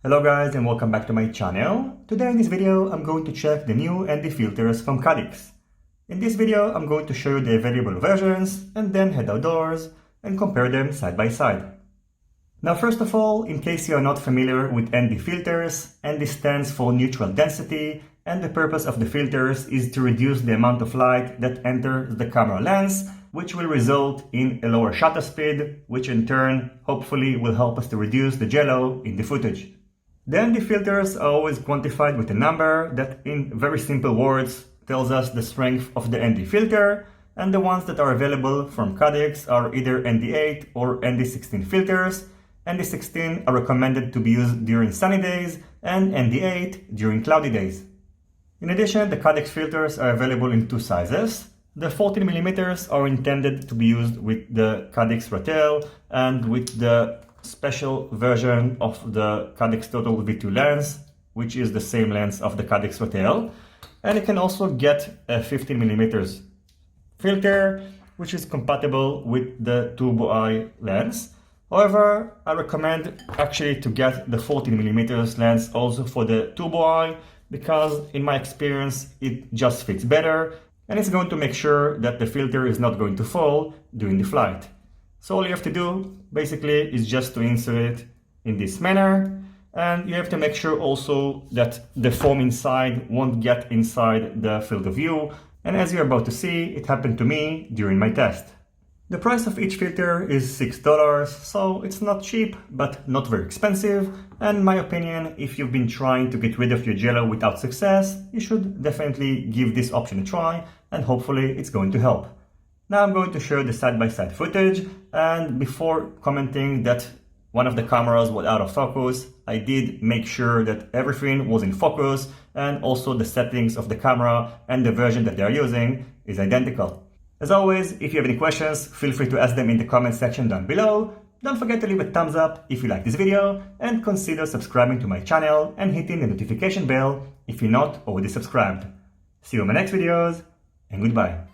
Hello guys and welcome back to my channel. Today in this video I'm going to check the new ND filters from Caddx. In this video I'm going to show you the available versions and then head outdoors and compare them side by side. Now first of all, in case you are not familiar with ND filters, ND stands for neutral density, and the purpose of the filters is to reduce the amount of light that enters the camera lens, which will result in a lower shutter speed, which in turn hopefully will help us to reduce the jello in the footage. The ND filters are always quantified with a number that in very simple words tells us the strength of the ND filter, and the ones that are available from Caddx are either ND8 or ND16 filters. ND16 are recommended to be used during sunny days and ND8 during cloudy days. In addition, the Caddx filters are available in two sizes. The 14mm are intended to be used with the Caddx Ratel and with the special version of the Caddx Total V2 lens, which is the same lens of the Caddx Ratel. And you can also get a 15mm filter, which is compatible with the Turbo Eye lens. However, I recommend actually to get the 14mm lens also for the Turbo Eye, because in my experience it just fits better and it's going to make sure that the filter is not going to fall during the flight. So all you have to do basically is just to insert it in this manner, and you have to make sure also that the foam inside won't get inside the field of view, and as you're about to see, it happened to me during my test. The price of each filter is $6, so it's not cheap but not very expensive, and in my opinion, if you've been trying to get rid of your jello without success, you should definitely give this option a try and hopefully it's going to help. Now I'm going to show the side-by-side footage, and before commenting that one of the cameras was out of focus, I did make sure that everything was in focus and also the settings of the camera and the version that they are using is identical. As always, if you have any questions, feel free to ask them in the comment section down below. Don't forget to leave a thumbs up if you like this video and consider subscribing to my channel and hitting the notification bell if you're not already subscribed. See you in my next videos and goodbye.